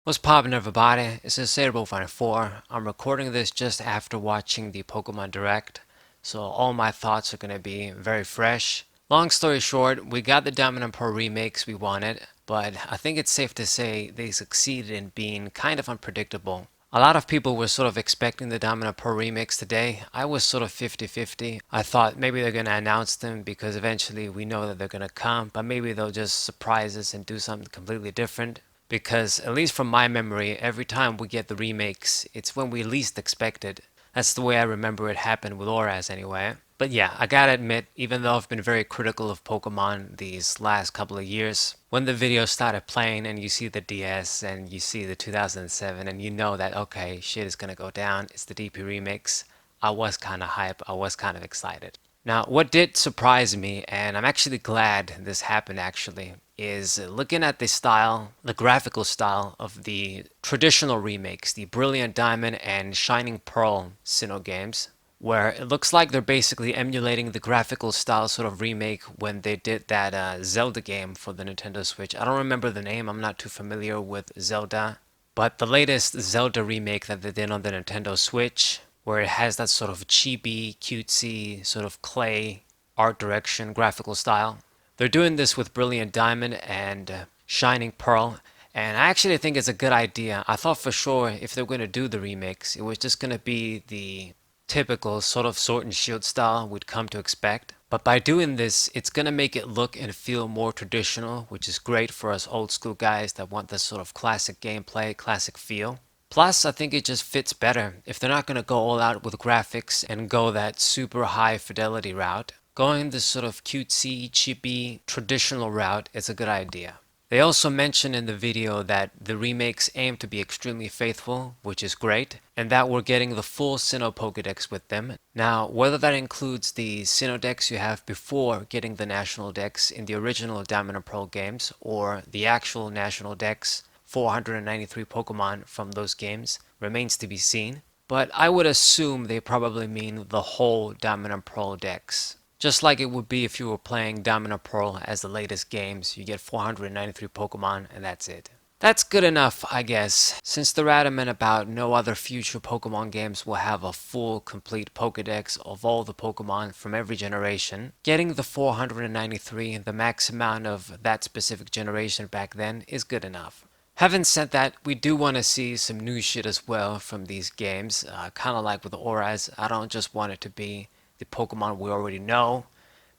What's poppin', everybody? It's Cerebral54. I'm recording this just after watching the Pokemon Direct, so all my thoughts are gonna be very fresh. Long story short, we got the Diamond and Pearl remakes we wanted, but I think it's safe to say they succeeded in being kind of unpredictable. A lot of people were sort of expecting the Diamond and Pearl remakes today. I was sort of 50-50. I thought maybe they're gonna announce them because eventually we know that they're gonna come, but maybe they'll just surprise us and do something completely different. Because, at least from my memory, every time we get the remakes, it's when we least expect it. That's the way I remember it happened with Auras anyway. But yeah, I gotta admit, even though I've been very critical of Pokemon these last couple of years, when the video started playing and you see the DS and you see the 2007 and you know that, okay, shit is gonna go down, it's the DP remix, I was kinda hype, I was kind of excited. Now, what did surprise me, and I'm actually glad this happened actually, is looking at the style, the graphical style of the traditional remakes, the Brilliant Diamond and Shining Pearl Sinnoh games, where it looks like they're basically emulating the graphical style sort of remake when they did that Zelda game for the Nintendo Switch. I don't remember the name, I'm not too familiar with Zelda, but the latest Zelda remake that they did on the Nintendo Switch, where it has that sort of chibi, cutesy, sort of clay art direction, graphical style. They're doing this with Brilliant Diamond and Shining Pearl, and I actually think it's a good idea. I thought for sure if they're going to do the remix, it was just going to be the typical sort of Sword and Shield style we'd come to expect. But by doing this, it's going to make it look and feel more traditional, which is great for us old school guys that want this sort of classic gameplay, classic feel. Plus, I think it just fits better. If they're not going to go all out with graphics and go that super high fidelity route, going this sort of cutesy, chippy, traditional route is a good idea. They also mentioned in the video that the remakes aim to be extremely faithful, which is great, and that we're getting the full Sinnoh Pokedex with them. Now, whether that includes the Sinnoh Dex you have before getting the National Dex in the original Diamond and Pearl games, or the actual National Dex 493 Pokemon from those games, remains to be seen. But I would assume they probably mean the whole Diamond and Pearl Dex. Just like it would be if you were playing Diamond and Pearl as the latest games, you get 493 Pokemon and that's it. That's good enough, I guess, since they're adamant about no other future Pokemon games will have a full, complete Pokedex of all the Pokemon from every generation. Getting the 493, the max amount of that specific generation back then, is good enough. Having said that, we do want to see some new shit as well from these games. Kind of like with Auras, I don't just want it to be the Pokemon we already know.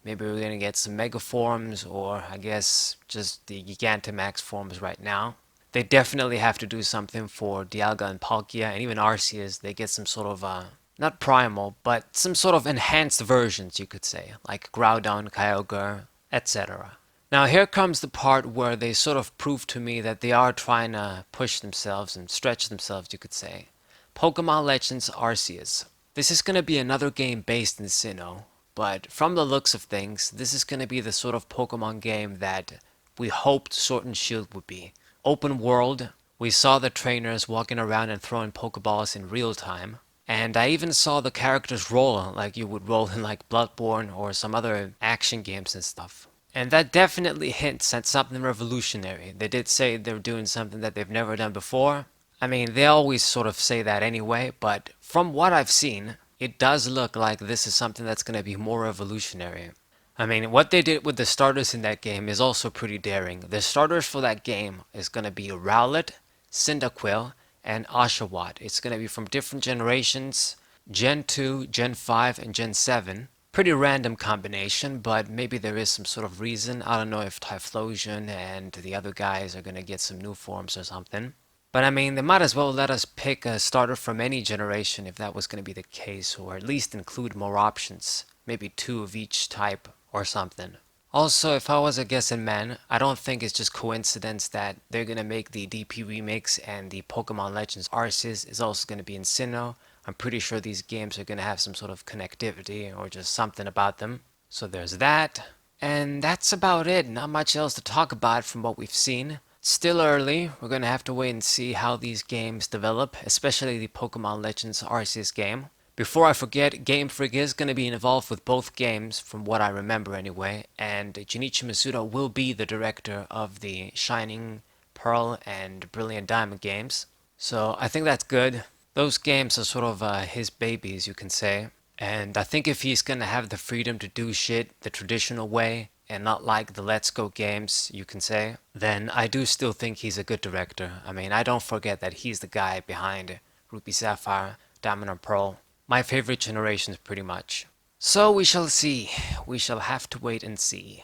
Maybe we're gonna get some Mega forms, or I guess just the Gigantamax forms right now. They definitely have to do something for Dialga and Palkia, and even Arceus. They get some sort of not primal, but some sort of enhanced versions, you could say, like Groudon, Kyogre, etc. Now here comes the part where they sort of prove to me that they are trying to push themselves and stretch themselves, you could say. Pokemon Legends Arceus. This is going to be another game based in Sinnoh, but from the looks of things, this is going to be the sort of Pokemon game that we hoped Sword and Shield would be. Open world, we saw the trainers walking around and throwing Pokeballs in real time, and I even saw the characters roll like you would roll in like Bloodborne or some other action games and stuff. And that definitely hints at something revolutionary. They did say they're doing something that they've never done before. I mean, they always sort of say that anyway, but from what I've seen, it does look like this is something that's going to be more revolutionary. I mean, what they did with the starters in that game is also pretty daring. The starters for that game is going to be Rowlet, Cyndaquil, and Oshawott. It's going to be from different generations, Gen 2, Gen 5, and Gen 7. Pretty random combination, but maybe there is some sort of reason. I don't know if Typhlosion and the other guys are going to get some new forms or something. But I mean, they might as well let us pick a starter from any generation if that was going to be the case, or at least include more options. Maybe two of each type or something. Also, if I was a guessing man, I don't think it's just coincidence that they're going to make the DP remix and the Pokemon Legends Arceus is also going to be in Sinnoh. I'm pretty sure these games are going to have some sort of connectivity or just something about them. So there's that. And that's about it. Not much else to talk about from what we've seen. Still early, we're going to have to wait and see how these games develop, especially the Pokemon Legends Arceus game. Before I forget, Game Freak is going to be involved with both games, from what I remember anyway, and Junichi Masuda will be the director of the Shining Pearl and Brilliant Diamond games. So I think that's good. Those games are sort of his babies, you can say. And I think if he's gonna have the freedom to do shit the traditional way and not like the Let's Go games, you can say, then I do still think he's a good director. I mean, I don't forget that he's the guy behind Ruby Sapphire, Diamond and Pearl. My favorite generations, pretty much. So we shall see. We shall have to wait and see.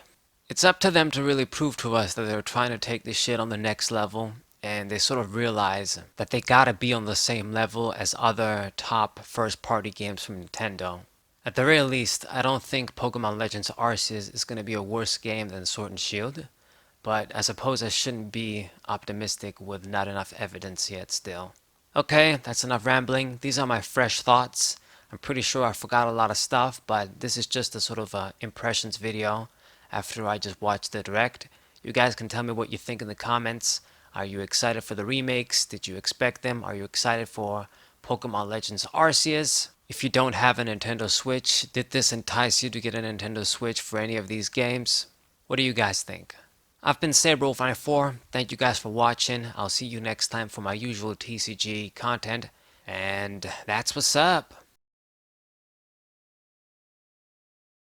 It's up to them to really prove to us that they're trying to take this shit on the next level, and they sort of realize that they gotta be on the same level as other top first party games from Nintendo. At the very least, I don't think Pokemon Legends Arceus is gonna be a worse game than Sword and Shield, but I suppose I shouldn't be optimistic with not enough evidence yet still. Okay, that's enough rambling. These are my fresh thoughts. I'm pretty sure I forgot a lot of stuff, but this is just a sort of impressions video after I just watched the direct. You guys can tell me what you think in the comments. Are you excited for the remakes? Did you expect them? Are you excited for Pokemon Legends Arceus? If you don't have a Nintendo Switch, did this entice you to get a Nintendo Switch for any of these games? What do you guys think? I've been Saberwolf94. Thank you guys for watching. I'll see you next time for my usual TCG content. And that's what's up.